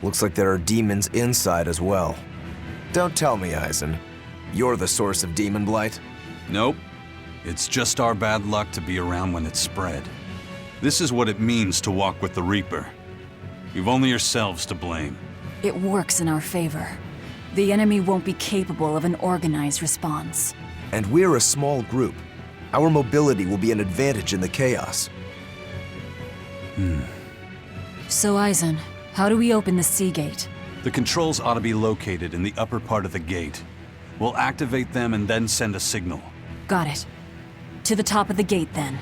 Looks like there are demons inside as well. Don't tell me, Eisen. You're the source of demon blight? Nope. It's just our bad luck to be around when it's spread. This is what it means to walk with the Reaper. You've only yourselves to blame. It works in our favor. The enemy won't be capable of an organized response. And we're a small group. Our mobility will be an advantage in the chaos. So Eisen, how do we open the sea gate? The controls ought to be located in the upper part of the gate. We'll activate them and then send a signal. Got it. To the top of the gate, then.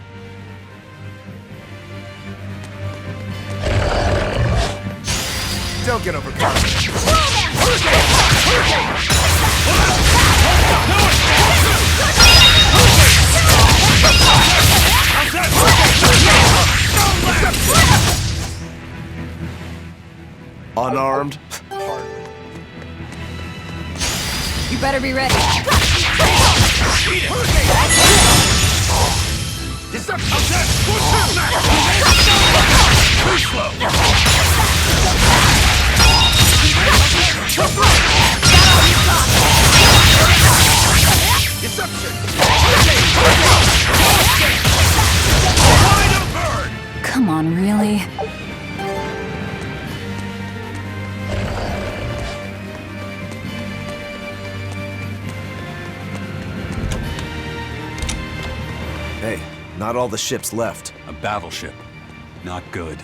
Don't get overconfident. Unarmed? You better be ready. Come on, really? Hey, not all the ships left. A battleship. Not good.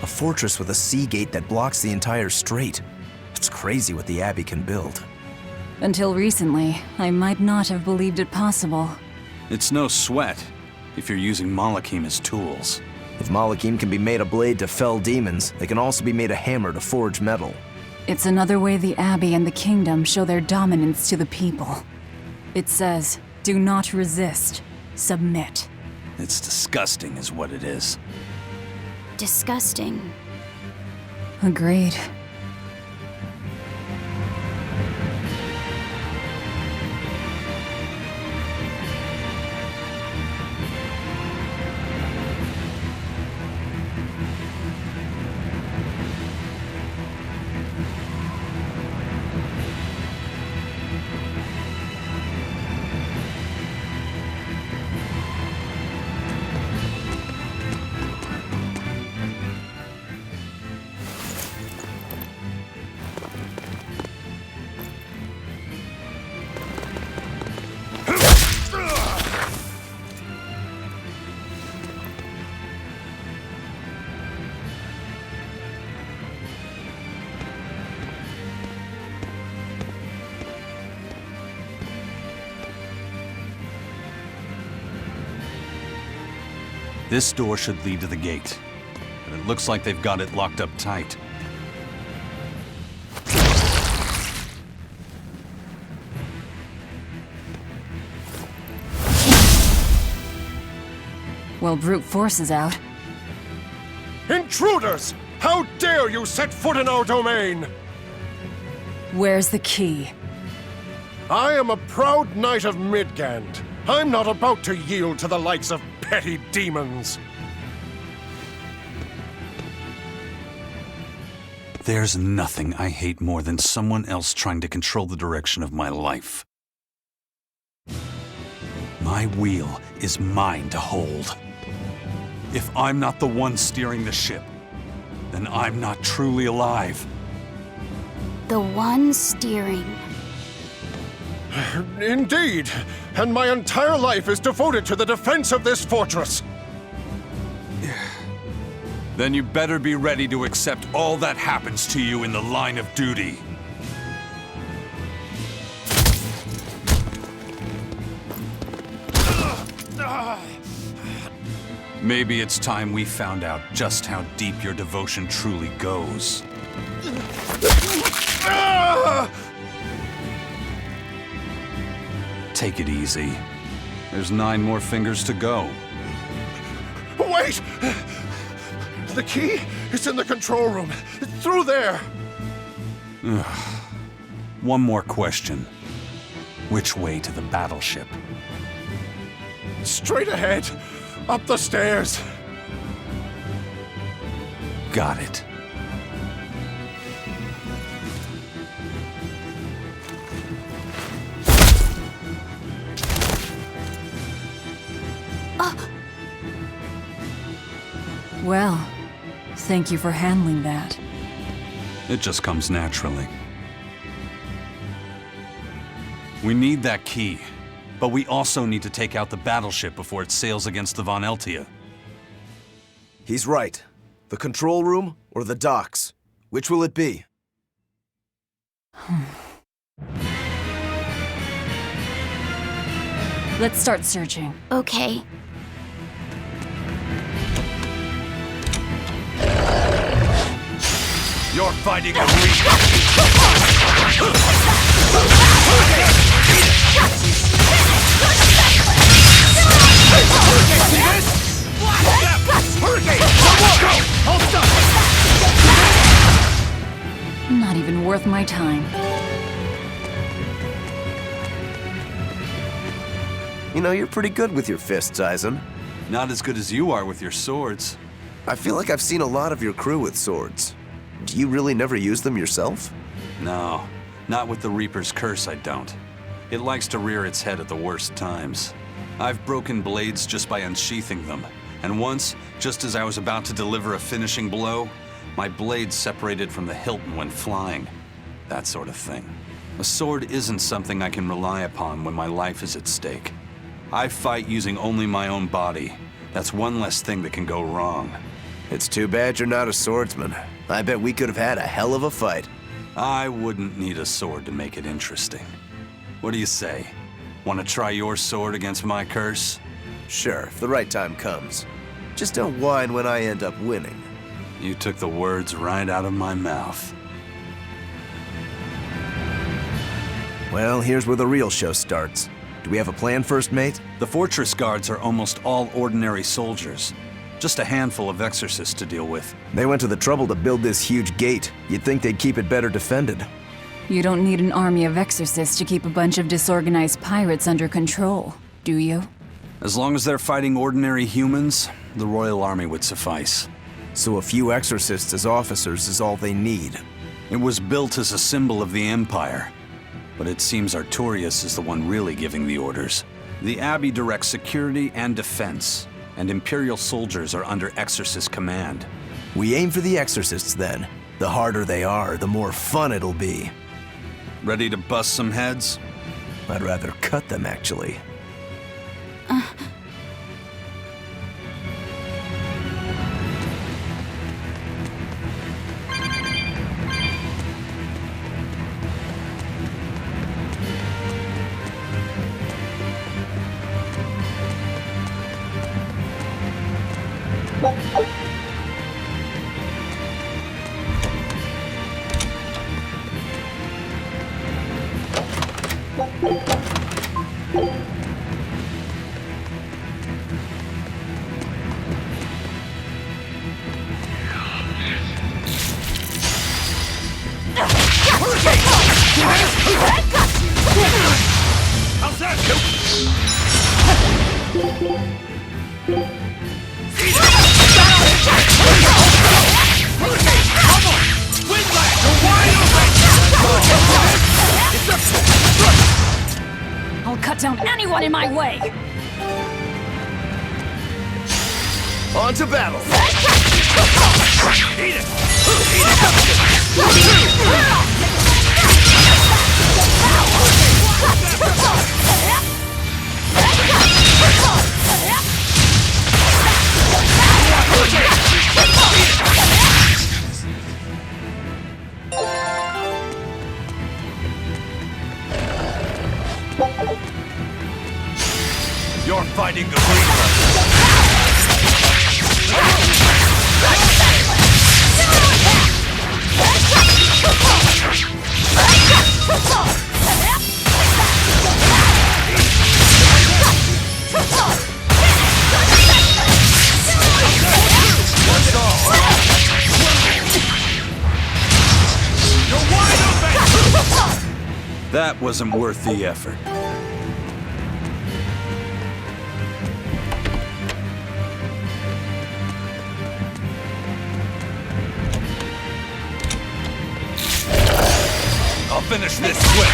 A fortress with a sea gate that blocks the entire strait. It's crazy what the Abbey can build. Until recently, I might not have believed it possible. It's no sweat if you're using Malakim as tools. If Malakim can be made a blade to fell demons, they can also be made a hammer to forge metal. It's another way the Abbey and the Kingdom show their dominance to the people. It says, do not resist, submit. It's disgusting is what it is. Disgusting. Agreed. This door should lead to the gate, but it looks like they've got it locked up tight. Well, brute force is out. Intruders! How dare you set foot in our domain! Where's the key? I am a proud knight of Midgand. I'm not about to yield to the likes of petty demons. There's nothing I hate more than someone else trying to control the direction of my life. My wheel is mine to hold. If I'm not the one steering the ship, then I'm not truly alive. The one steering. Indeed, and my entire life is devoted to the defense of this fortress. Then you better be ready to accept all that happens to you in the line of duty. Maybe it's time we found out just how deep your devotion truly goes. Take it easy. There's 9 more fingers to go. Wait! The key is in the control room. Through there. One more question. Which way to the battleship? Straight ahead. Up the stairs. Got it. Well, thank you for handling that. It just comes naturally. We need that key, but we also need to take out the battleship before it sails against the Von Eltia. He's right. The control room or the docks? Which will it be? Let's start searching. Okay. You're fighting a Reaper! Not even worth my time. You know, you're pretty good with your fists, Eisen. Not as good as you are with your swords. I feel like I've seen a lot of your crew with swords. Do you really never use them yourself? No, not with the Reaper's curse, I don't. It likes to rear its head at the worst times. I've broken blades just by unsheathing them, and once, just as I was about to deliver a finishing blow, my blade separated from the hilt and went flying. That sort of thing. A sword isn't something I can rely upon when my life is at stake. I fight using only my own body. That's one less thing that can go wrong. It's too bad you're not a swordsman. I bet we could have had a hell of a fight. I wouldn't need a sword to make it interesting. What do you say? Want to try your sword against my curse? Sure, if the right time comes. Just don't whine when I end up winning. You took the words right out of my mouth. Well, here's where the real show starts. Do we have a plan, First Mate? The fortress guards are almost all ordinary soldiers. Just a handful of exorcists to deal with. They went to the trouble to build this huge gate. You'd think they'd keep it better defended. You don't need an army of exorcists to keep a bunch of disorganized pirates under control, do you? As long as they're fighting ordinary humans, the Royal Army would suffice. So a few exorcists as officers is all they need. It was built as a symbol of the Empire, but it seems Artorias is the one really giving the orders. The Abbey directs security and defense, and Imperial soldiers are under Exorcist command. We aim for the exorcists then. The harder they are, the more fun it'll be. Ready to bust some heads? I'd rather cut them, actually. I'll cut down anyone in my way! On to battle! You're fighting the Reaper! Let's go! Wasn't worth the effort. I'll finish this quick!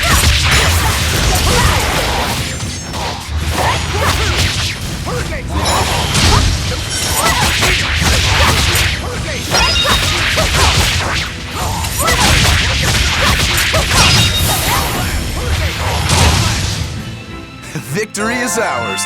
Victory is ours!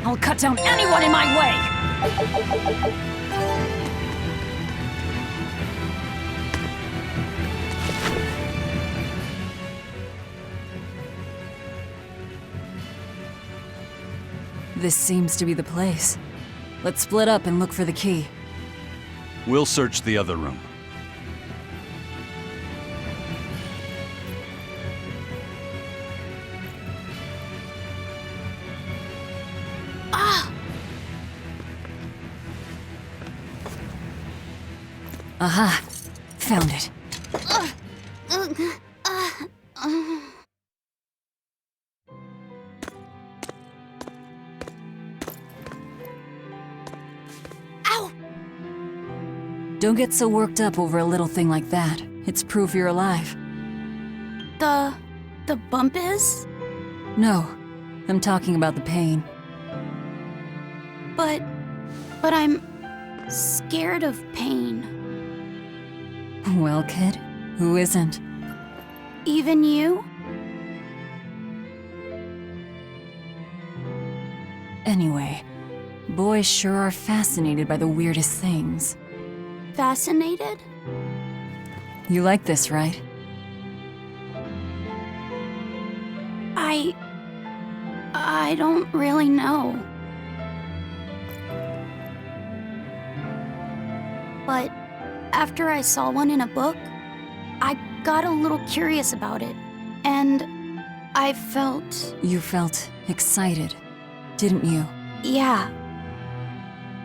I'll cut down anyone in my way! This seems to be the place. Let's split up and look for the key. We'll search the other room. Aha! Found it. Ow! Don't get so worked up over a little thing like that. It's proof you're alive. The bump is? No, I'm talking about the pain. But I'm scared of pain. Well, kid, who isn't? Even you? Anyway, boys sure are fascinated by the weirdest things. Fascinated? You like this, right? I don't really know. But after I saw one in a book, I got a little curious about it, and I felt... You felt excited, didn't you? Yeah.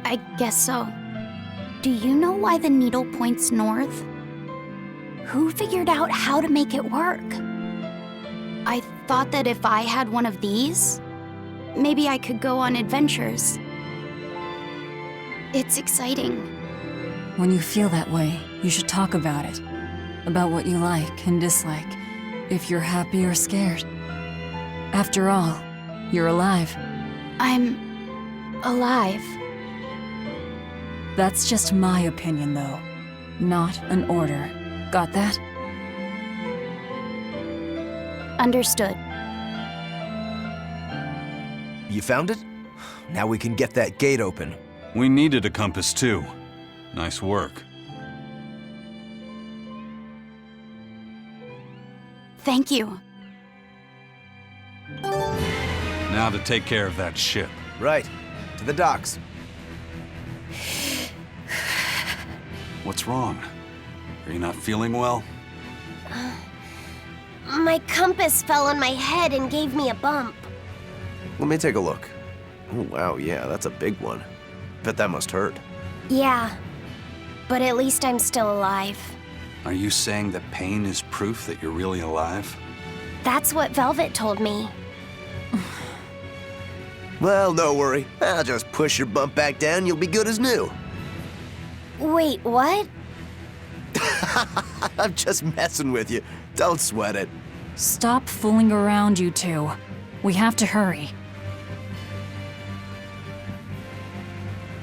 I guess so. Do you know why the needle points north? Who figured out how to make it work? I thought that if I had one of these, maybe I could go on adventures. It's exciting. When you feel that way, you should talk about it. About what you like and dislike, if you're happy or scared. After all, you're alive. I'm alive. That's just my opinion, though. Not an order. Got that? Understood. You found it? Now we can get that gate open. We needed a compass too. Nice work. Thank you. Now to take care of that ship. Right. To the docks. What's wrong? Are you not feeling well? My compass fell on my head and gave me a bump. Let me take a look. Oh, wow, yeah, that's a big one. Bet that must hurt. Yeah, but at least I'm still alive. Are you saying that pain is proof that you're really alive? That's what Velvet told me. Well, no worry. I'll just push your bump back down, you'll be good as new. Wait, what? I'm just messing with you. Don't sweat it. Stop fooling around, you two. We have to hurry.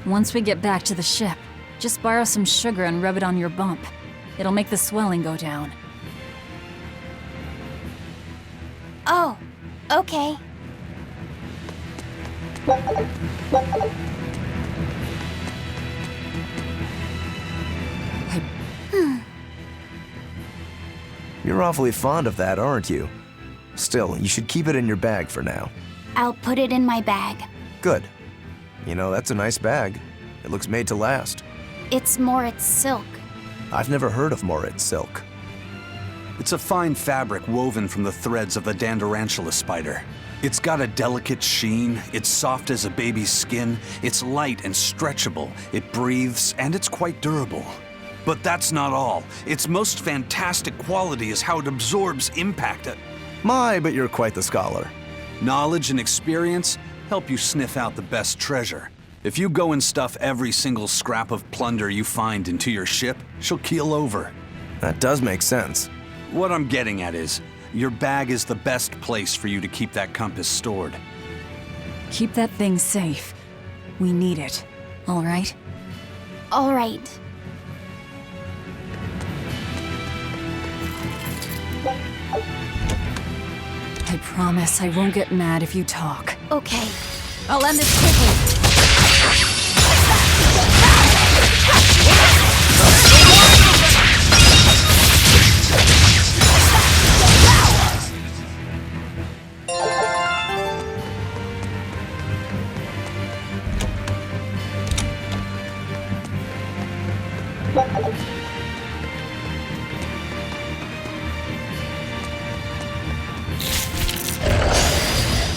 Once we get back to the ship, just borrow some sugar and rub it on your bump. It'll make the swelling go down. Oh, okay. You're awfully fond of that, aren't you? Still, you should keep it in your bag for now. I'll put it in my bag. Good. You know, that's a nice bag. It looks made to last. It's Moritz silk. I've never heard of Moritz silk. It's a fine fabric woven from the threads of the Dandarantula spider. It's got a delicate sheen, it's soft as a baby's skin, it's light and stretchable, it breathes, and it's quite durable. But that's not all. Its most fantastic quality is how it absorbs impact. My, but you're quite the scholar. Knowledge and experience help you sniff out the best treasure. If you go and stuff every single scrap of plunder you find into your ship, she'll keel over. That does make sense. What I'm getting at is, your bag is the best place for you to keep that compass stored. Keep that thing safe. We need it. All right? All right. I promise I won't get mad if you talk. Okay. I'll end this quickly.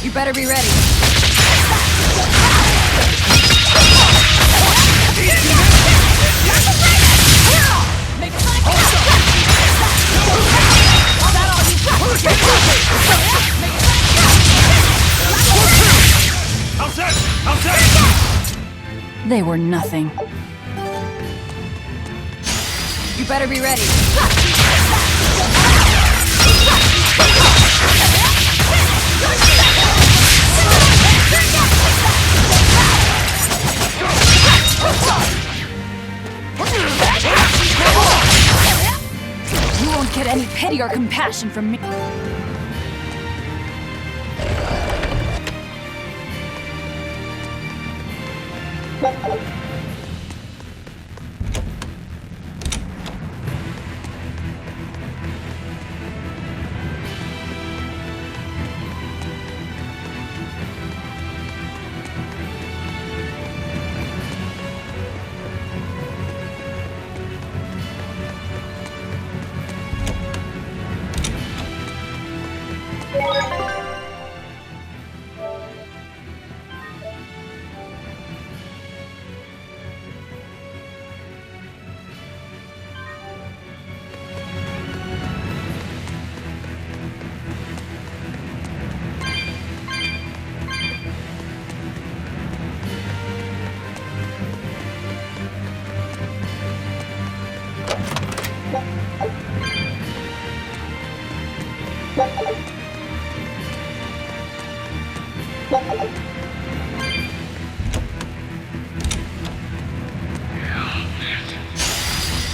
You better be ready. They were nothing. You better be ready. You won't get any pity or compassion from me.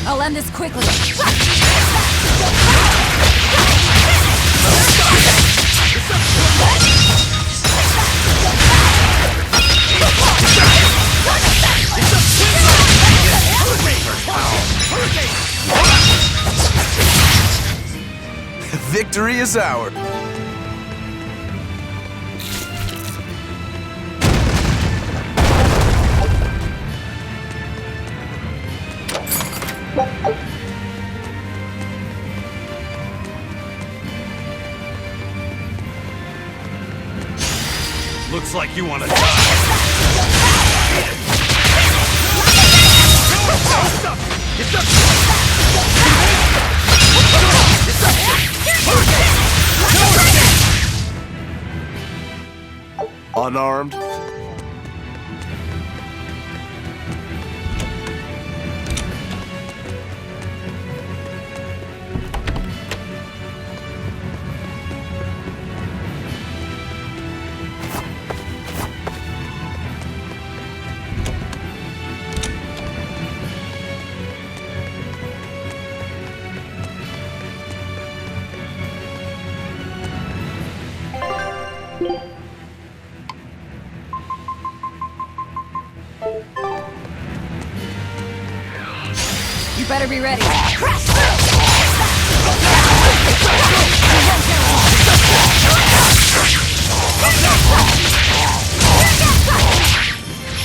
I'll end this quickly. Victory is ours. Looks like you want to die. Unarmed? You better be ready. Crash through!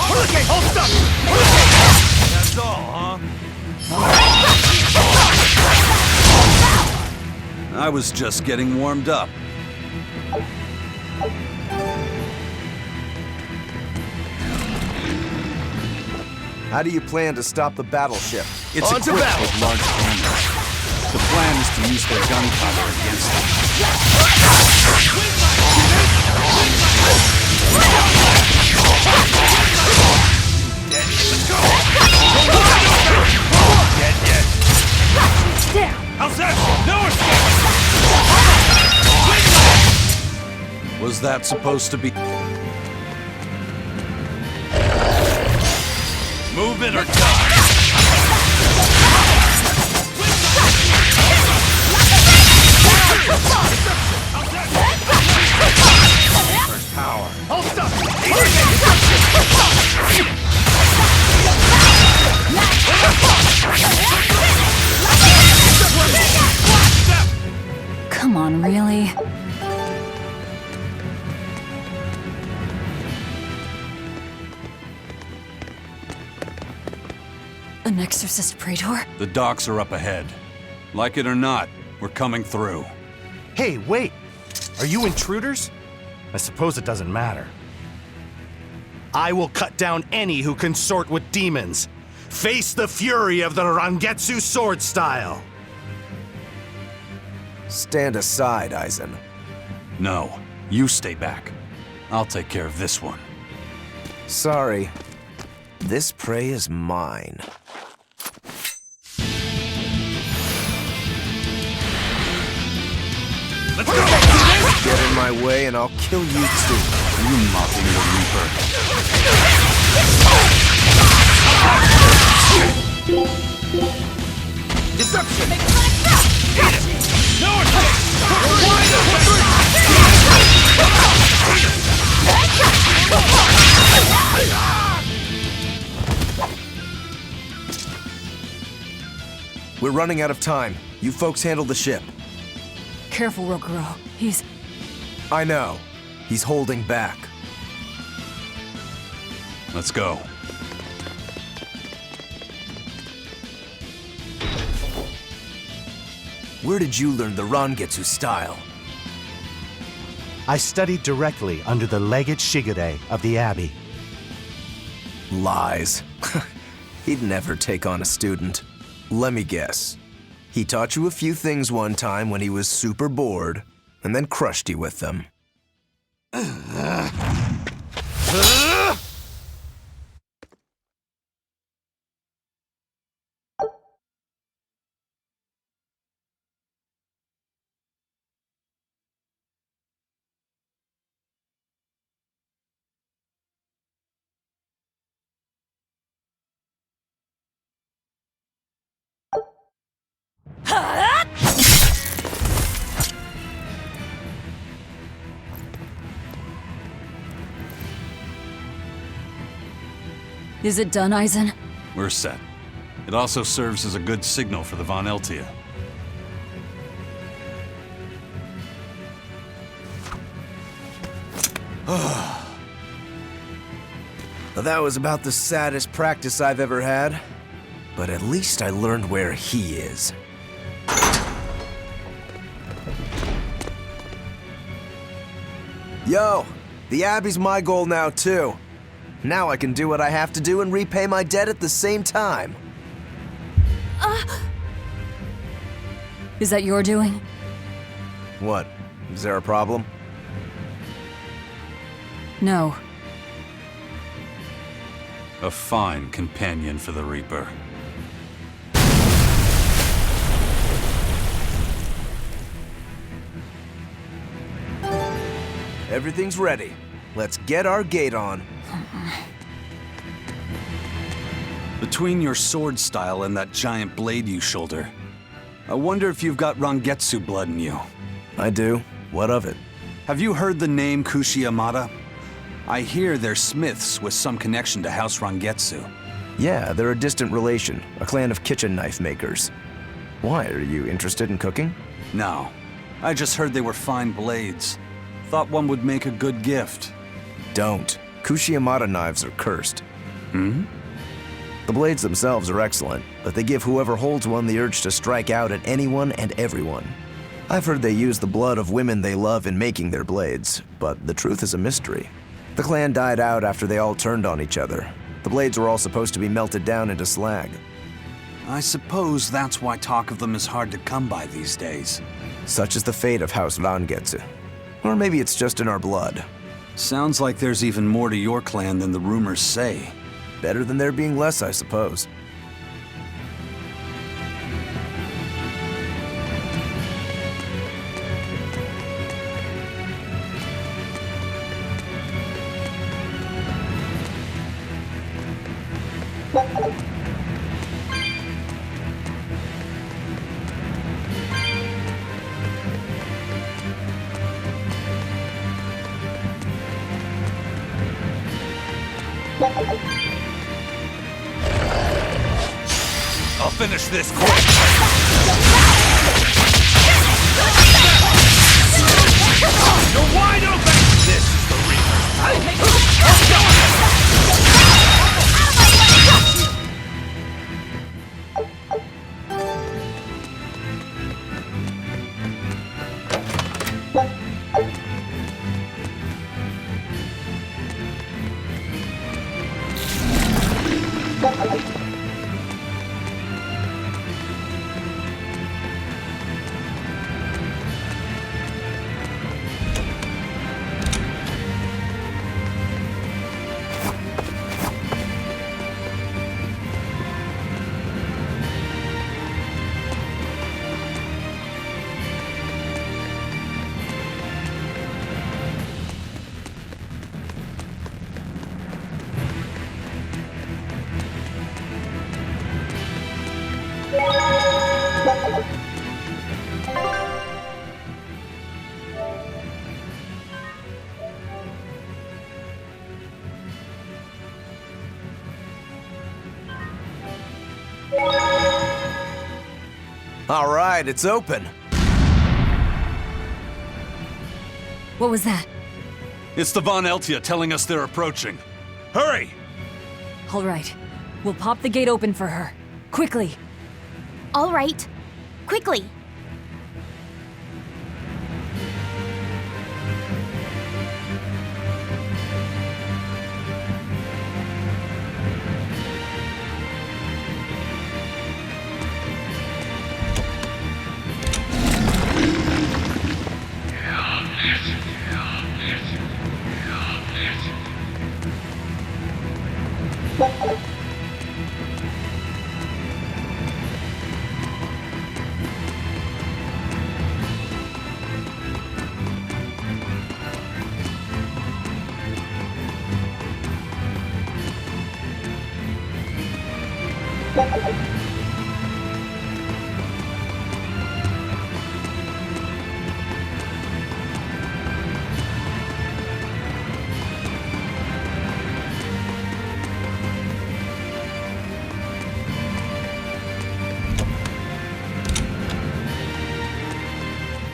Hurricane, hold up! That's all, huh? I was just getting warmed up. How do you plan to stop the battleship? It's On to equipped battle. with large cannons. The plan is to use their gunpowder against them. How's that? No escape! Was that supposed to be... Move it or die! Power. Hold up! Come on, really? An exorcist praetor? The docks are up ahead. Like it or not, we're coming through. Hey, wait! Are you intruders? I suppose it doesn't matter. I will cut down any who consort with demons. Face the fury of the Rangetsu sword style! Stand aside, Aizen. No, you stay back. I'll take care of this one. Sorry. This prey is mine. Let's go! Get in my way and I'll kill you too. You mocking the Reaper. Deception! No escape! We're running out of time. You folks handle the ship. Careful, Rokuro. He's... I know. He's holding back. Let's go. Where did you learn the Rangetsu style? I studied directly under the Legate Shigure of the Abbey. Lies. He'd never take on a student. Let me guess. He taught you a few things one time when he was super bored, and then crushed you with them. Is it done, Aizen? We're set. It also serves as a good signal for the Von Eltia. That was about the saddest practice I've ever had. But at least I learned where he is. Yo, the Abbey's my goal now too. Now I can do what I have to do and repay my debt at the same time. Is that your doing? What? Is there a problem? No. A fine companion for the Reaper. Everything's ready. Let's get our gate on. Between your sword style and that giant blade you shoulder, I wonder if you've got Rangetsu blood in you. I do. What of it? Have you heard the name Kushi Yamada? I hear they're smiths with some connection to House Rangetsu. Yeah, they're a distant relation, a clan of kitchen knife makers. Why, are you interested in cooking? No, I just heard they were fine blades. Thought one would make a good gift. Don't. Kushiyamada knives are cursed. The blades themselves are excellent, but they give whoever holds one the urge to strike out at anyone and everyone. I've heard they use the blood of women they love in making their blades, but the truth is a mystery. The clan died out after they all turned on each other. The blades were all supposed to be melted down into slag. I suppose that's why talk of them is hard to come by these days. Such is the fate of House Rangetsu. Or maybe it's just in our blood. Sounds like there's even more to your clan than the rumors say. Better than there being less, I suppose. I'll finish this quick! You're wide open! This is the Reaper! All right, it's open. What was that? It's the Von Eltia telling us they're approaching. Hurry! All right. We'll pop the gate open for her. Quickly. All right. Quickly.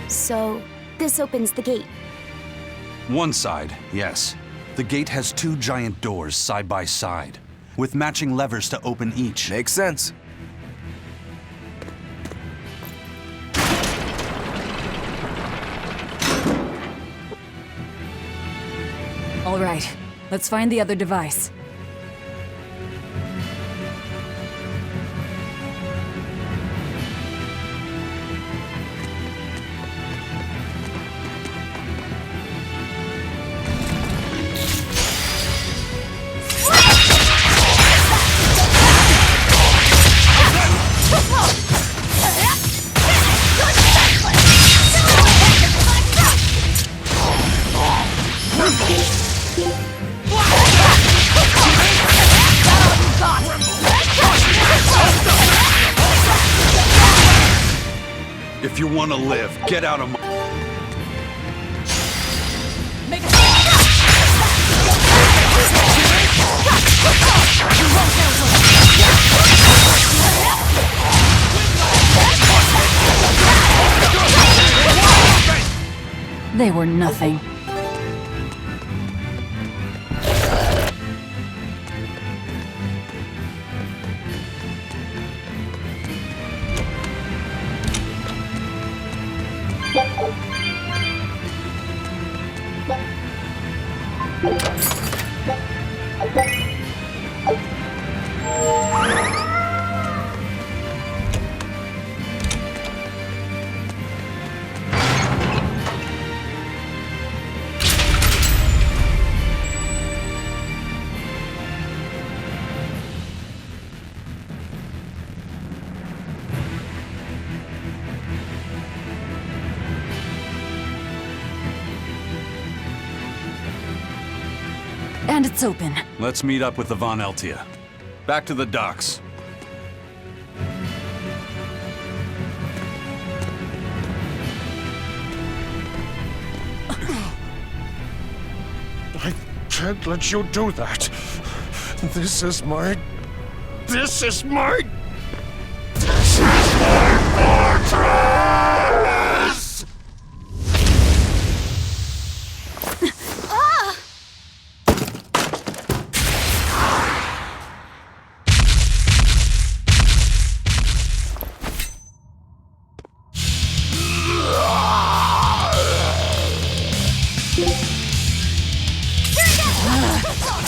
So, this opens the gate. One side, yes. The gate has two giant doors side by side, with matching levers to open each. Makes sense. All right. Let's find the other device. If you want to live, get out of my... They were nothing. And it's open. Let's meet up with the Von Eltia. Back to the docks. I can't let you do that. This is my fortress!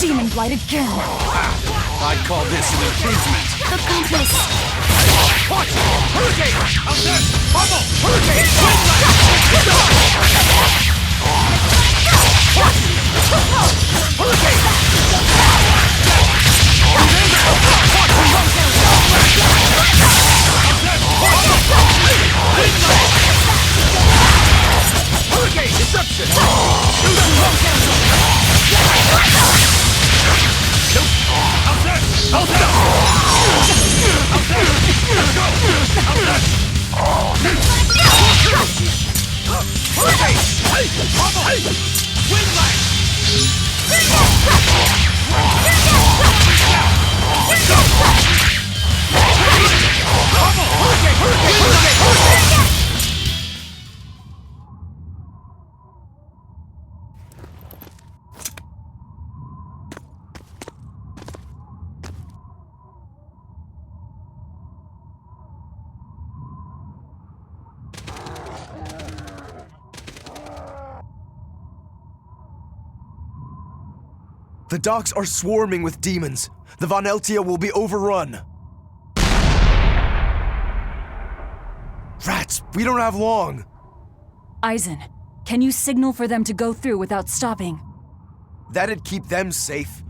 Demon Blight again. I'd call this an improvement. The compass! Hurricane! Out there! Bubble! Hurricane! Hurricane! Deception! Out there! Out there! Out there! Let's go! Out there! Hurricane! Hey! Bubble! Hey! Wind light! Let's go! Bubble! Hurricane! Hurricane! Hurricane! The docks are swarming with demons. The Von Eltia will be overrun. Rats, we don't have long. Eisen, can you signal for them to go through without stopping? That'd keep them safe.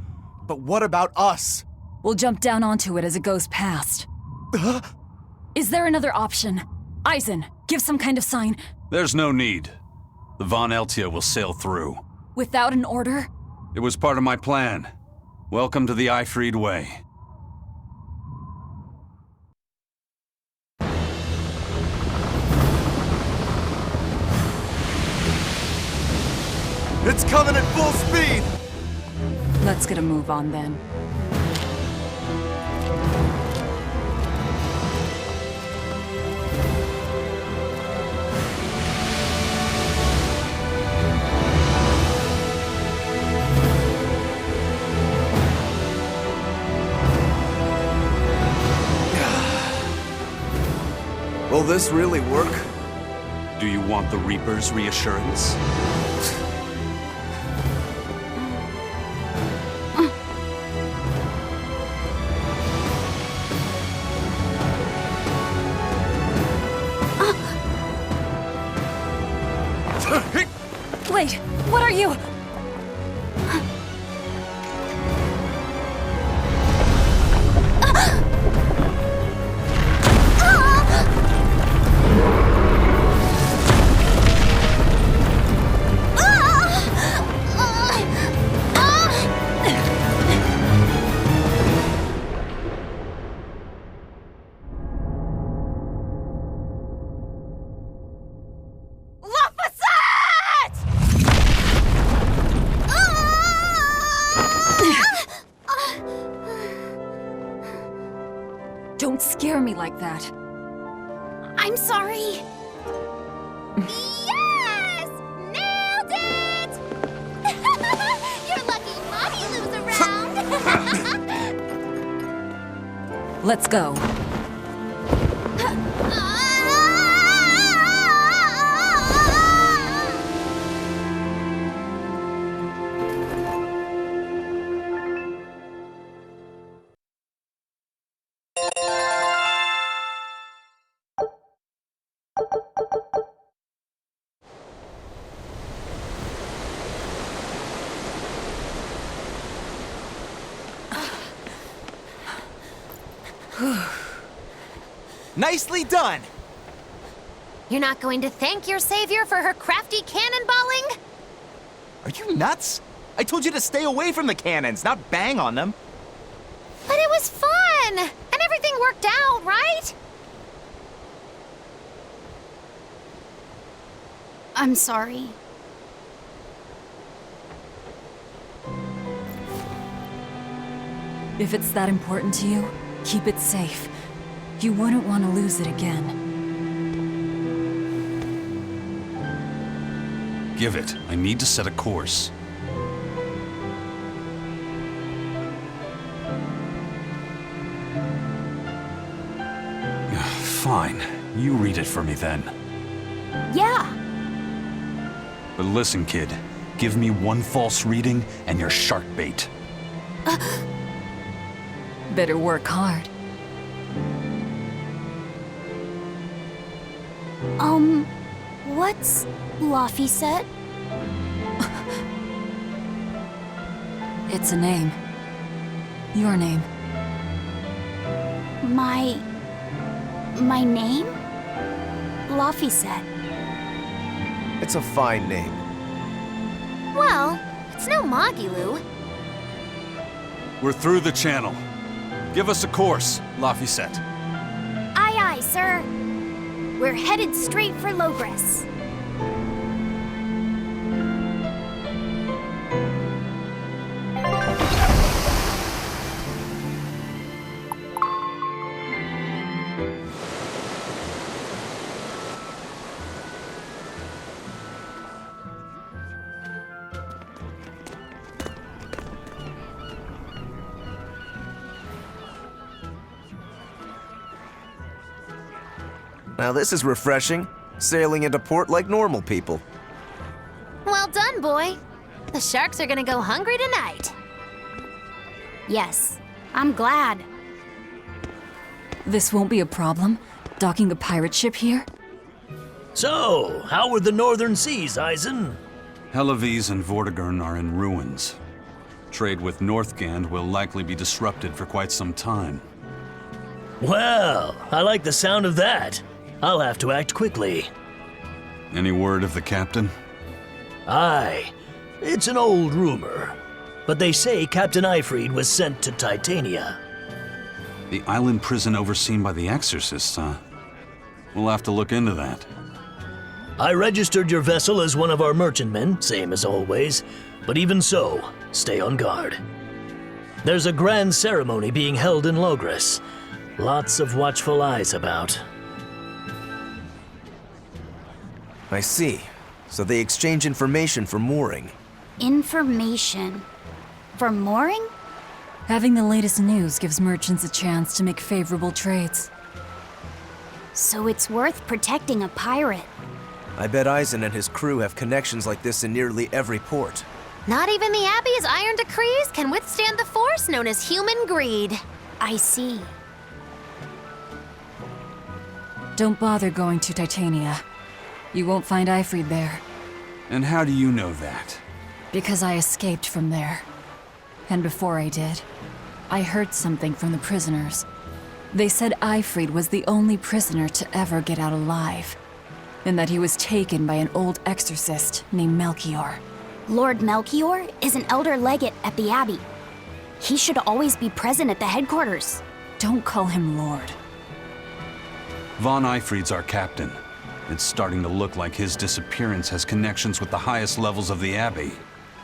But what about us? We'll jump down onto it as it goes past. Is there another option? Eisen, give some kind of sign. There's no need. The Von Eltia will sail through. Without an order? It was part of my plan. Welcome to the Ifried Way. It's coming at full speed! Let's get a move on then. Will this really work? Do you want the Reaper's reassurance? Wait, what are you? Don't scare me like that. I'm sorry. Yes! Nailed it! You're lucky Mommy Lou's around. Let's go. Nicely done! You're not going to thank your savior for her crafty cannonballing? Are you nuts? I told you to stay away from the cannons, not bang on them. But it was fun! And everything worked out, right? I'm sorry. If it's that important to you, keep it safe. You wouldn't want to lose it again. Give it. I need to set a course. Fine. You read it for me then. Yeah. But listen, kid. Give me one false reading and you're shark bait. Better work hard. What's Laphicet? It's a name. Your name. My name? Laphicet. It's a fine name. Well, it's no Magilou. We're through the channel. Give us a course, Laphicet. Aye, aye, sir. We're headed straight for Logres. Now this is refreshing. Sailing into port like normal people. Well done, boy. The sharks are gonna go hungry tonight. Yes, I'm glad. This won't be a problem. Docking a pirate ship here? So, how were the northern seas, Eisen? Helavis and Vortigern are in ruins. Trade with Northgand will likely be disrupted for quite some time. Well, I like the sound of that. I'll have to act quickly. Any word of the captain? Aye. It's an old rumor. But they say Captain Ifrid was sent to Titania. The island prison overseen by the exorcists, huh? We'll have to look into that. I registered your vessel as one of our merchantmen, same as always. But even so, stay on guard. There's a grand ceremony being held in Logres. Lots of watchful eyes about. I see. So they exchange information for mooring. Information. For mooring? Having the latest news gives merchants a chance to make favorable trades. So it's worth protecting a pirate. I bet Eisen and his crew have connections like this in nearly every port. Not even the Abbey's iron decrees can withstand the force known as human greed. I see. Don't bother going to Titania. You won't find Ifrid there, And how do you know that? because I escaped from there. And before I did, I heard something from the prisoners. They said Ifrid was the only prisoner to ever get out alive, and that he was taken by an old exorcist named Melchior. Lord Melchior is an elder legate at the Abbey. He should always be present at the headquarters. Don't call him Lord. Von Ifrid's our captain. It's starting to look like his disappearance has connections with the highest levels of the Abbey.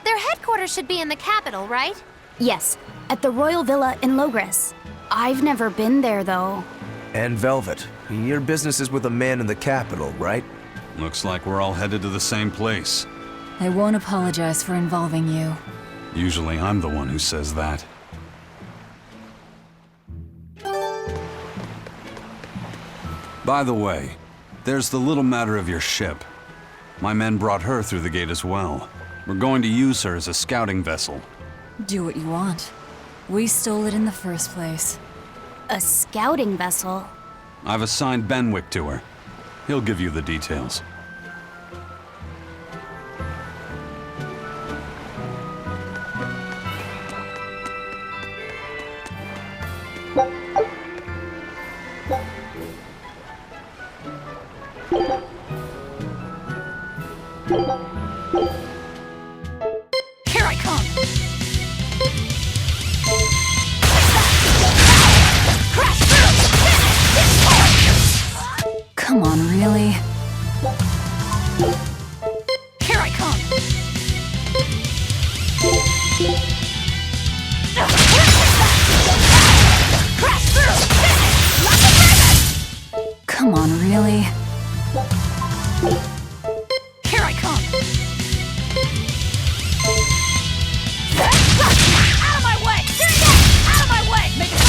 Their headquarters should be in the capital, right? Yes, at the Royal Villa in Logres. I've never been there, though. And Velvet, your business is with a man in the capital, right? Looks like we're all headed to the same place. I won't apologize for involving you. Usually I'm the one who says that. By the way, there's the little matter of your ship. My men brought her through the gate as well. We're going to use her as a scouting vessel. Do what you want. We stole it in the first place. A scouting vessel. I've assigned Benwick to her. He'll give you the details. Here I come! Come on, really? Here I come! Crash through! Lots of damage! Come on, really? Here I come! Out of my way! Here it is! Out of my way! Make it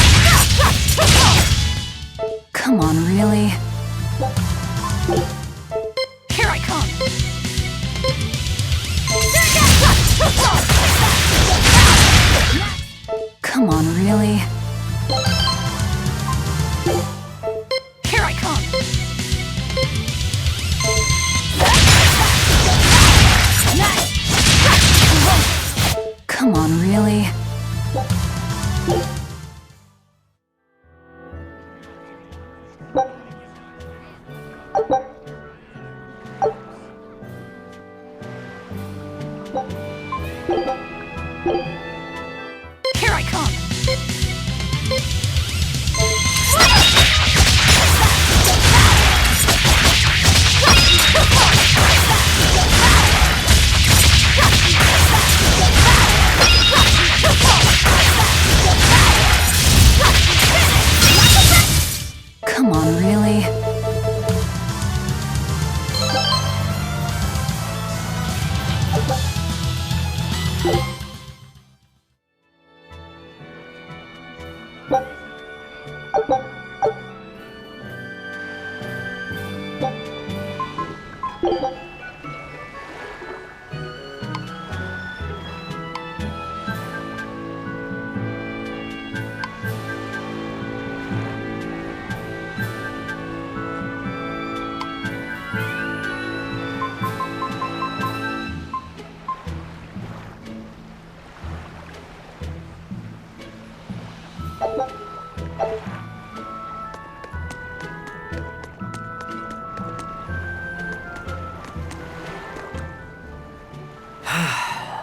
Come on, really? Here I come! Come on, really? Here I come! Come on, really? Here I come! Come on, really?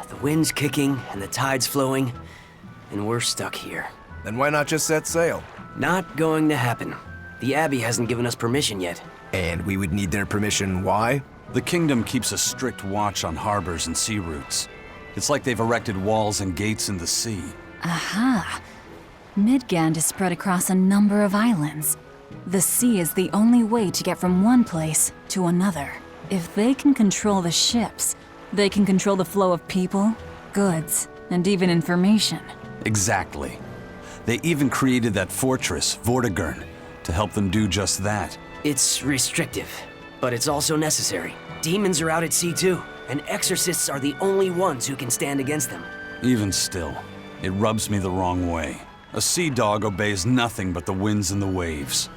The wind's kicking and the tide's flowing, and we're stuck here. Then why not just set sail? Not going to happen. The Abbey hasn't given us permission yet. And we would need their permission, why? The kingdom keeps a strict watch on harbors and sea routes. It's like they've erected walls and gates in the sea. Aha! Midgand is spread across a number of islands. The sea is the only way to get from one place to another. If they can control the ships, they can control the flow of people, goods, and even information. Exactly. They even created that fortress, Vortigern, to help them do just that. It's restrictive, but it's also necessary. Demons are out at sea too, and exorcists are the only ones who can stand against them. Even still, it rubs me the wrong way. A sea dog obeys nothing but the winds and the waves.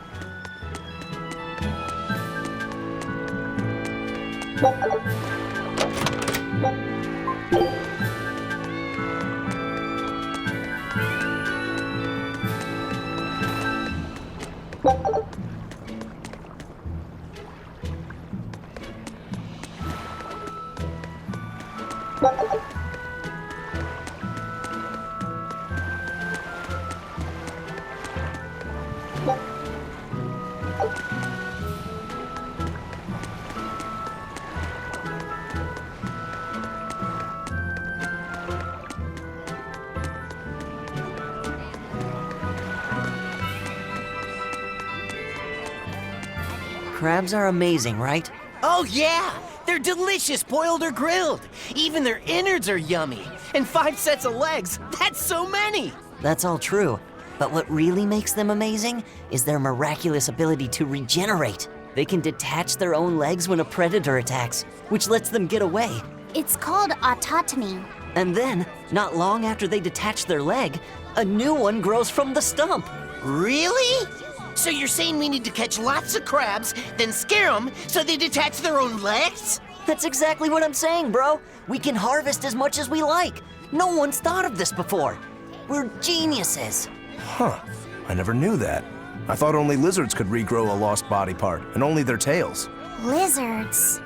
Crabs are amazing, right? Oh yeah! They're delicious boiled or grilled. Even their innards are yummy. And 5 sets of legs, that's so many! That's all true. But what really makes them amazing is their miraculous ability to regenerate. They can detach their own legs when a predator attacks, which lets them get away. It's called autotomy. And then, not long after they detach their leg, a new one grows from the stump. Really? So you're saying we need to catch lots of crabs, then scare them so they detach their own legs? That's exactly what I'm saying, bro. We can harvest as much as we like. No one's thought of this before. We're geniuses. Huh. I never knew that. I thought only lizards could regrow a lost body part, and only their tails. Lizards.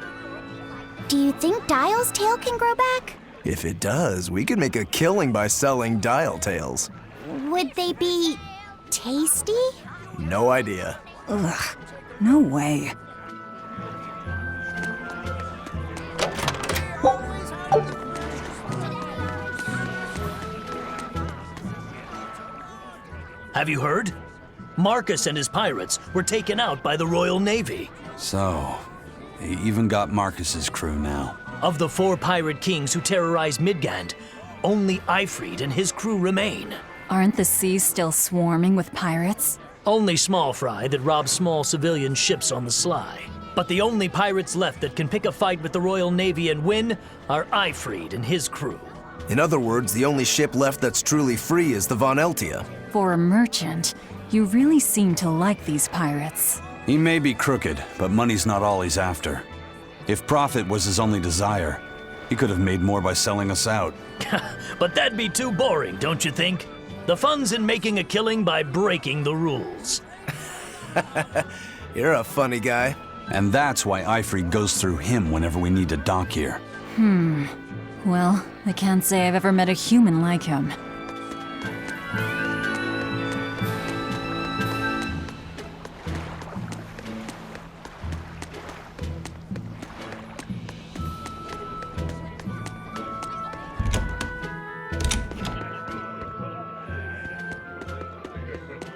Do you think Dial's tail can grow back? If it does, we could make a killing by selling dial tails. Would they be tasty? No idea. Ugh. No way. Have you heard? Marcus and his pirates were taken out by the Royal Navy. So, they even got Marcus's crew now. Of the 4 pirate kings who terrorized Midgand, only Ifrid and his crew remain. Aren't the seas still swarming with pirates? Only small fry that rob small civilian ships on the sly. But the only pirates left that can pick a fight with the Royal Navy and win are Ifrid and his crew. In other words, the only ship left that's truly free is the Von Eltia. For a merchant, you really seem to like these pirates. He may be crooked, but money's not all he's after. If profit was his only desire, he could have made more by selling us out. But that'd be too boring, don't you think? The fun's in making a killing by breaking the rules. You're a funny guy. And that's why Ifrid goes through him whenever we need to dock here. Well, I can't say I've ever met a human like him.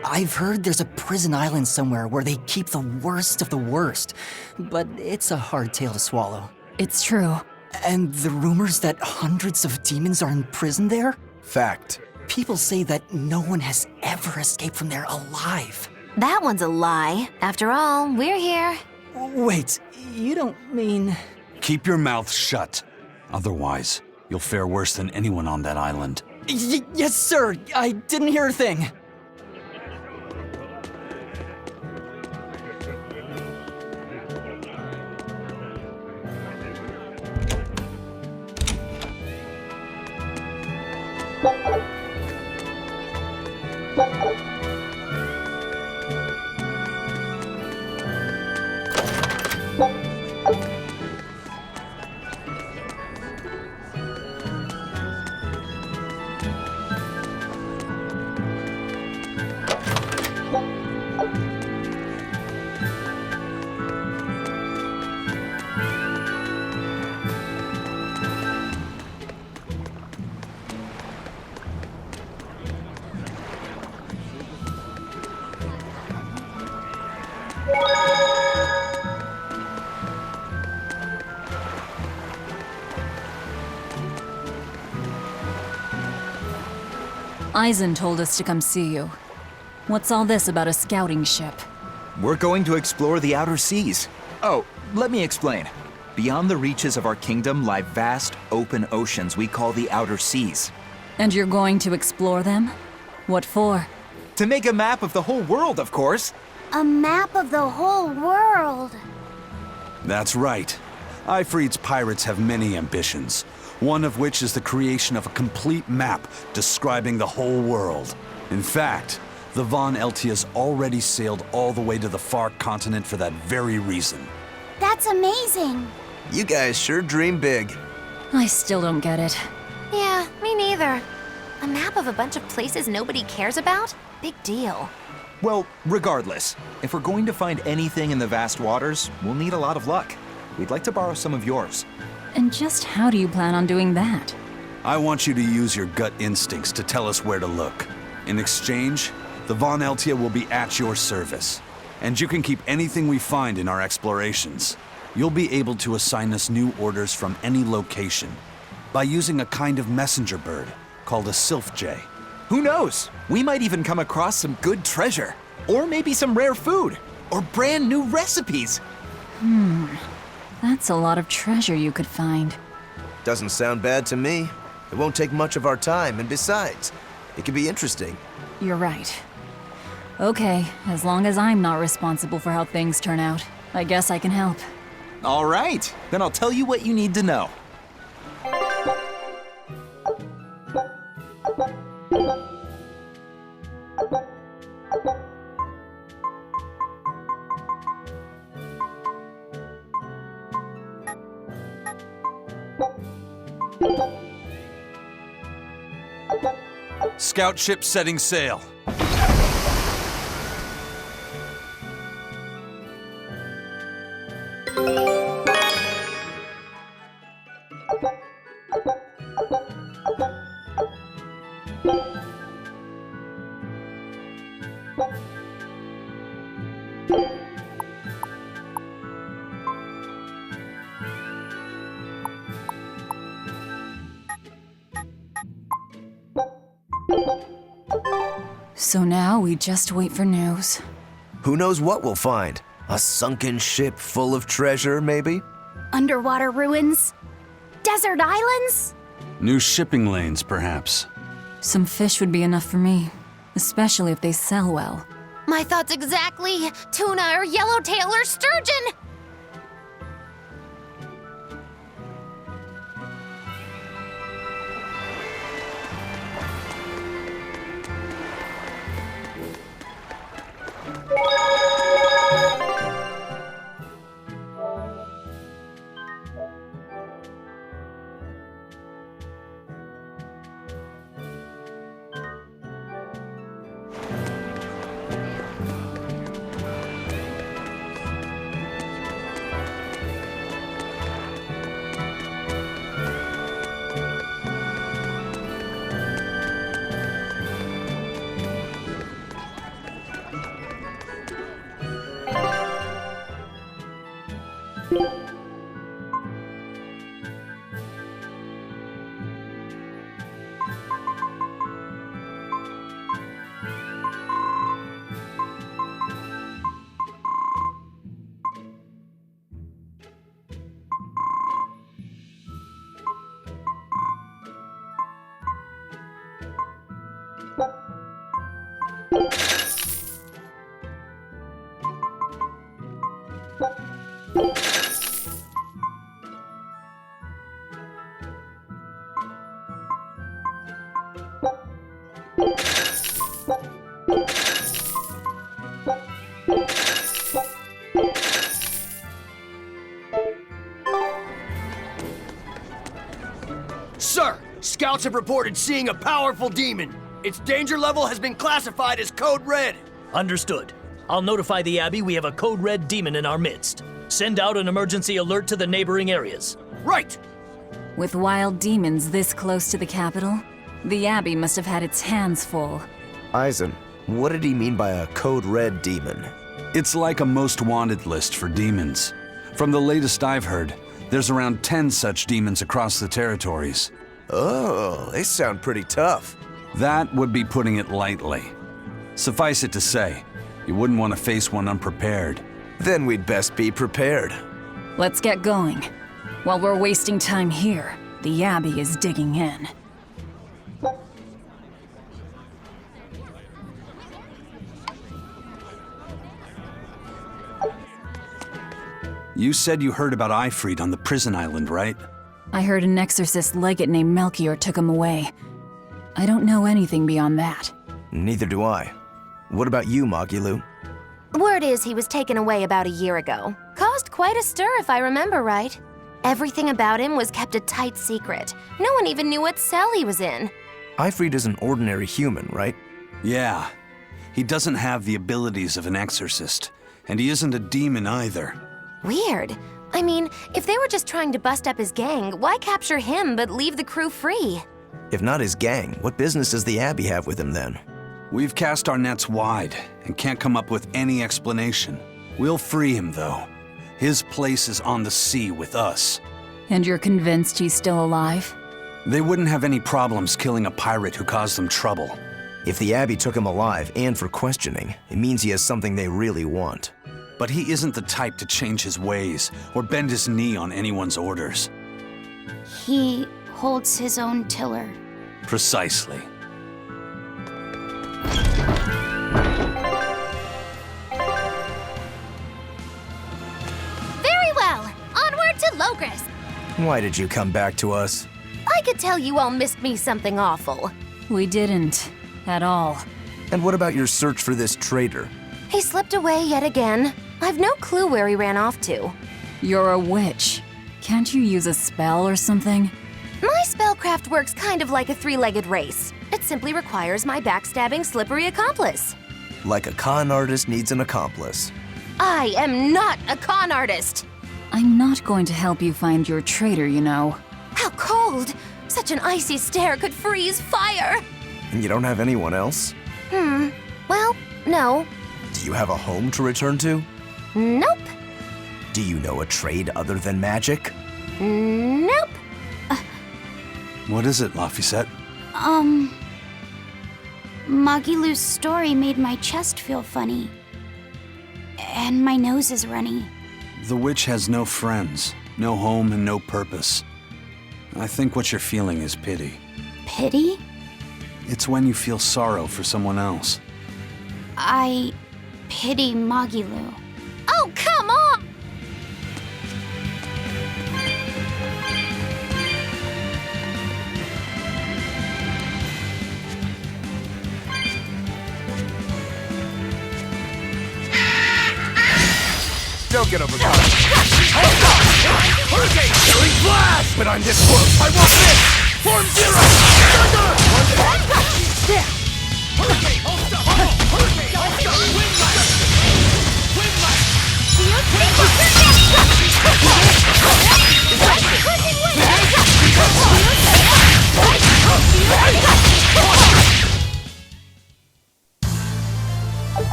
I've heard there's a prison island somewhere where they keep the worst of the worst, but it's a hard tale to swallow. It's true. And the rumors that hundreds of demons are in prison there? Fact. People say that no one has ever escaped from there alive. That one's a lie. After all, we're here. Wait, you don't mean... Keep your mouth shut. Otherwise, you'll fare worse than anyone on that island. Yes, sir. I didn't hear a thing. Eisen told us to come see you. What's all this about a scouting ship? We're going to explore the outer seas. Oh, let me explain. Beyond the reaches of our kingdom lie vast, open oceans we call the outer seas. And you're going to explore them? What for? To make a map of the whole world, of course. A map of the whole world. That's right. Ifrid's pirates have many ambitions, one of which is the creation of a complete map describing the whole world. In fact, the Von Eltia's already sailed all the way to the far continent for that very reason. That's amazing. You guys sure dream big. I still don't get it. Yeah, me neither. A map of a bunch of places nobody cares about? Big deal. Well, regardless, if we're going to find anything in the vast waters, we'll need a lot of luck. We'd like to borrow some of yours. And just how do you plan on doing that? I want you to use your gut instincts to tell us where to look. In exchange, the Von Eltia will be at your service. And you can keep anything we find in our explorations. You'll be able to assign us new orders from any location by using a kind of messenger bird called a sylph jay. Who knows? We might even come across some good treasure. Or maybe some rare food. Or brand new recipes. That's a lot of treasure you could find. Doesn't sound bad to me. It won't take much of our time, and besides, it could be interesting. You're right. Okay, as long as I'm not responsible for how things turn out, I guess I can help. All right, then I'll tell you what you need to know. Scout ship setting sail. So now we just wait for news. Who knows what we'll find? A sunken ship full of treasure, maybe? Underwater ruins? Desert islands? New shipping lanes, perhaps. Some fish would be enough for me, especially if they sell well. My thoughts exactly. Tuna or yellowtail or sturgeon. Sir, scouts have reported seeing a powerful demon. Its danger level has been classified as Code Red. Understood. I'll notify the Abbey we have a Code Red demon in our midst. Send out an emergency alert to the neighboring areas. Right! With wild demons this close to the capital, the Abbey must have had its hands full. Eisen, what did he mean by a Code Red demon? It's like a most wanted list for demons. From the latest I've heard, there's around 10 such demons across the territories. Oh, they sound pretty tough. That would be putting it lightly. Suffice it to say, you wouldn't want to face one unprepared. Then we'd best be prepared. Let's get going. While we're wasting time here, the Abbey is digging in. You said you heard about Ifrit on the prison island, right? I heard an exorcist legate named Melchior took him away. I don't know anything beyond that. Neither do I. What about you, Magilou? Word is he was taken away about a year ago. Caused quite a stir, if I remember right. Everything about him was kept a tight secret. No one even knew what cell he was in. Ifrit is an ordinary human, right? Yeah. He doesn't have the abilities of an exorcist, and he isn't a demon either. Weird. I mean, if they were just trying to bust up his gang, why capture him but leave the crew free? If not his gang, what business does the Abbey have with him then? We've cast our nets wide and can't come up with any explanation. We'll free him, though. His place is on the sea with us. And you're convinced he's still alive? They wouldn't have any problems killing a pirate who caused them trouble. If the Abbey took him alive and for questioning, it means he has something they really want. But he isn't the type to change his ways or bend his knee on anyone's orders. He holds his own tiller. Precisely. Very well. Onward to Logres. Why did you come back to us? I could tell you all missed me something awful. We didn't. At all. And what about your search for this traitor? He slipped away yet again. I've no clue where he ran off to. You're a witch. Can't you use a spell or something? My spellcraft works kind of like a three-legged race. It simply requires my backstabbing, slippery accomplice. Like a con artist needs an accomplice. I am not a con artist. I'm not going to help you find your traitor, you know. How cold! Such an icy stare could freeze fire! And you don't have anyone else? Well, no. Do you have a home to return to? Nope. Do you know a trade other than magic? Nope. What is it, Laphicet? Magilu's story made my chest feel funny. And my nose is runny. The witch has no friends, no home, and no purpose. I think what you're feeling is pity. Pity? It's when you feel sorrow for someone else. I pity Magilu. Oh, come on! Don't get overcome. Hurricane! Killing blast! But I'm this close, I won't miss! Form zero! Thunder! There! Hurricane! Hold up! Hurricane! Hold up! Wind blast! Wind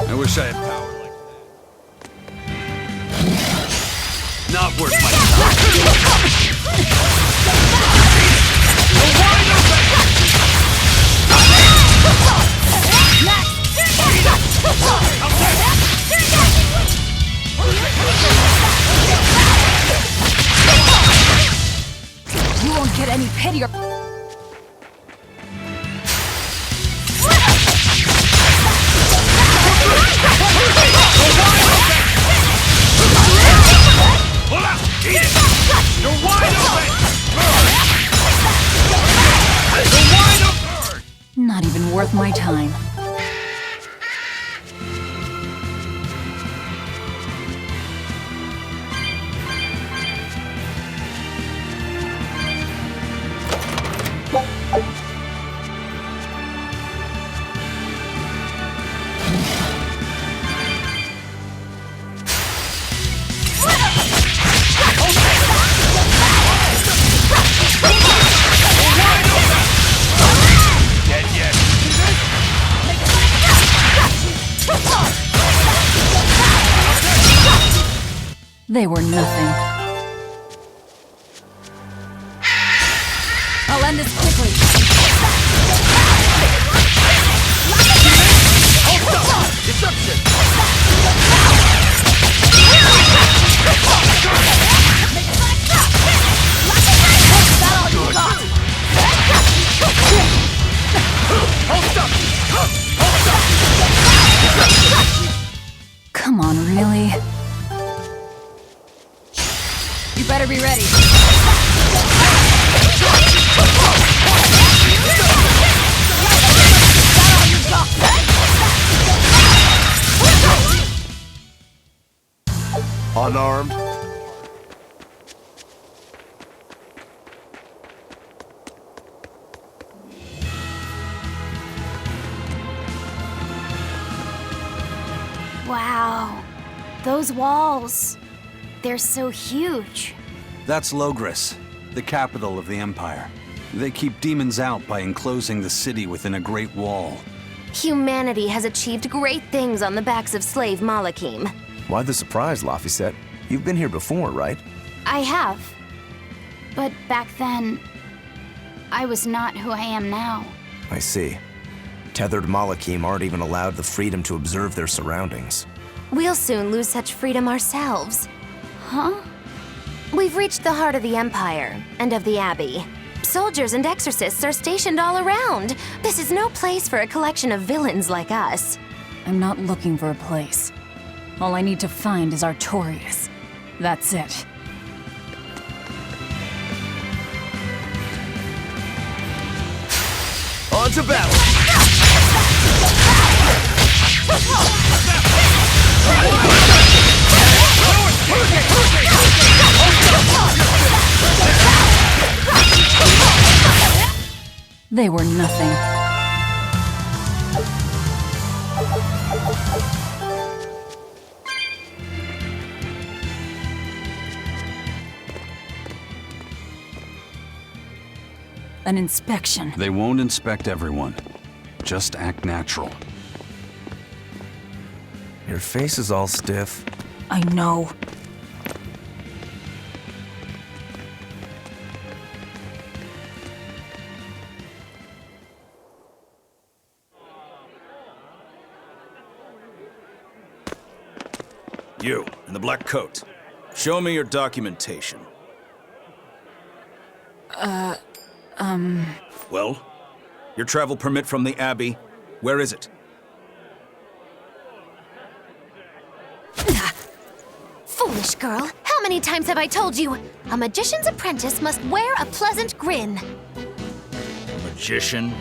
I wish I had power like that. Not worth my time. You won't get any pity or... Eat it! You're wide open! You're wide open! Not even worth my time. They were nothing. I'll end this quickly. Deception! Come on, really? You better be ready. Unarmed? Wow. Those walls. They're so huge. That's Logres, the capital of the Empire. They keep demons out by enclosing the city within a great wall. Humanity has achieved great things on the backs of slave Malakim. Why the surprise, Laphicet? You've been here before, right? I have. But back then, I was not who I am now. I see. Tethered Malakim aren't even allowed the freedom to observe their surroundings. We'll soon lose such freedom ourselves. Huh? We've reached the heart of the Empire and of the Abbey. Soldiers and exorcists are stationed all around. This is no place for a collection of villains like us. I'm not looking for a place. All I need to find is Artorias. That's it. On to battle! They were nothing. An inspection. They won't inspect everyone. Just act natural. Your face is all stiff. I know. black coat. Show me your documentation. Well? Your travel permit from the Abbey, where is it? Foolish girl, how many times have I told you? A magician's apprentice must wear a pleasant grin. Magician?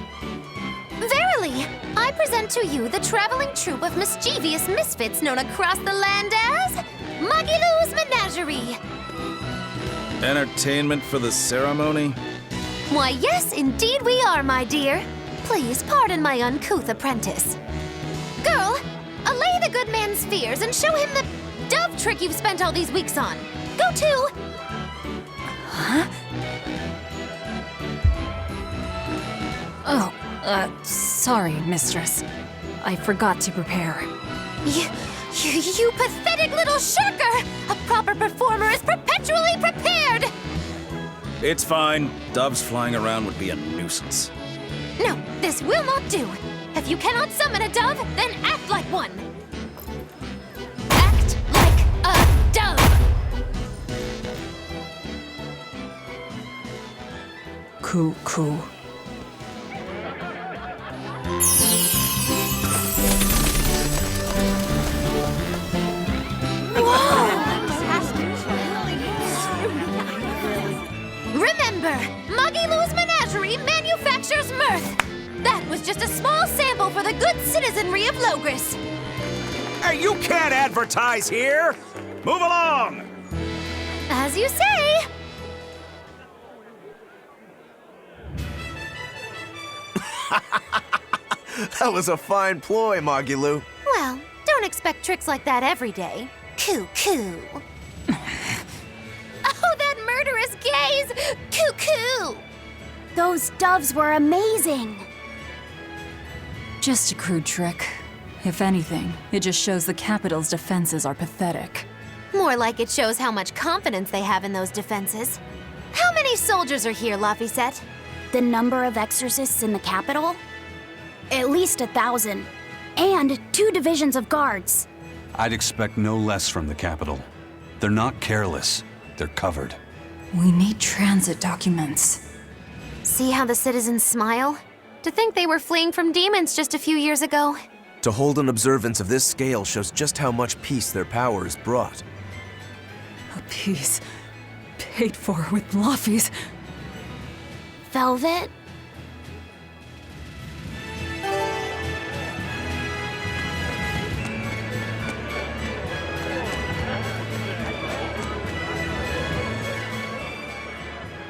Verily, I present to you the traveling troupe of mischievous misfits known across the land as Magilou's Menagerie. Entertainment for the ceremony? Why, yes, indeed we are, my dear. Please pardon my uncouth apprentice. Girl, allay the good man's fears and show him the dove trick you've spent all these weeks on. Go to... Huh? Oh, sorry, mistress. I forgot to prepare. You pathetic little shirker! A proper performer is perpetually prepared! It's fine. Doves flying around would be a nuisance. No, this will not do. If you cannot summon a dove, then act like one. Act like a dove! Coo. Remember, Magilou's Menagerie manufactures mirth. That was just a small sample for the good citizenry of Logris. Hey, you can't advertise here! Move along! As you say. That was a fine ploy, Magilou. Well, don't expect tricks like that every day. Coo. Oh, that murderous gaze! Coo. Those doves were amazing. Just a crude trick. If anything, it just shows the capital's defenses are pathetic. More like it shows how much confidence they have in those defenses. How many soldiers are here, Laphicet? The number of exorcists in the capital? At least 1,000. And 2 divisions of guards. I'd expect no less from the capital. They're not careless. They're covered. We need transit documents. See how the citizens smile? To think they were fleeing from demons just a few years ago. To hold an observance of this scale shows just how much peace their power has brought. A piece paid for with Laffy's. Velvet?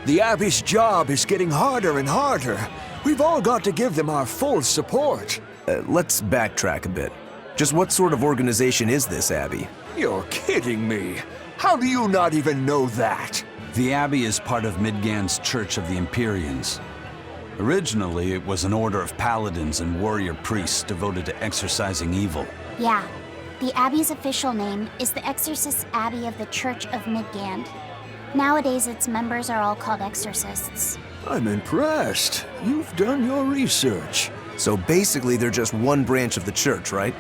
The Abbey's job is getting harder and harder. We've all got to give them our full support. Let's backtrack a bit. Just what sort of organization is this Abbey? You're kidding me. How do you not even know that? The Abbey is part of Midgand's Church of the Empyreans. Originally, it was an order of paladins and warrior priests devoted to exorcising evil. Yeah. The Abbey's official name is the Exorcist Abbey of the Church of Midgand. Nowadays, its members are all called exorcists. I'm impressed. You've done your research. So basically, they're just one branch of the church, right?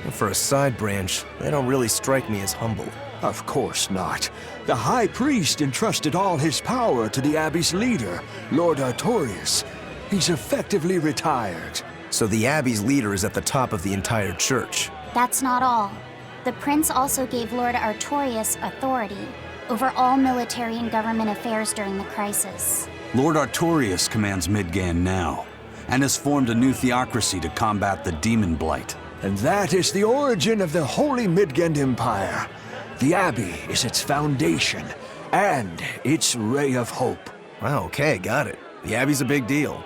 And for a side branch, they don't really strike me as humble. Of course not. The High Priest entrusted all his power to the Abbey's leader, Lord Artorius. He's effectively retired. So the Abbey's leader is at the top of the entire church. That's not all. The prince also gave Lord Artorius authority over all military and government affairs during the crisis. Lord Artorius commands Midgand now, and has formed a new theocracy to combat the demon blight. And that is the origin of the Holy Midgand Empire. The Abbey is its foundation, and its ray of hope. Wow, okay, got it. The Abbey's a big deal.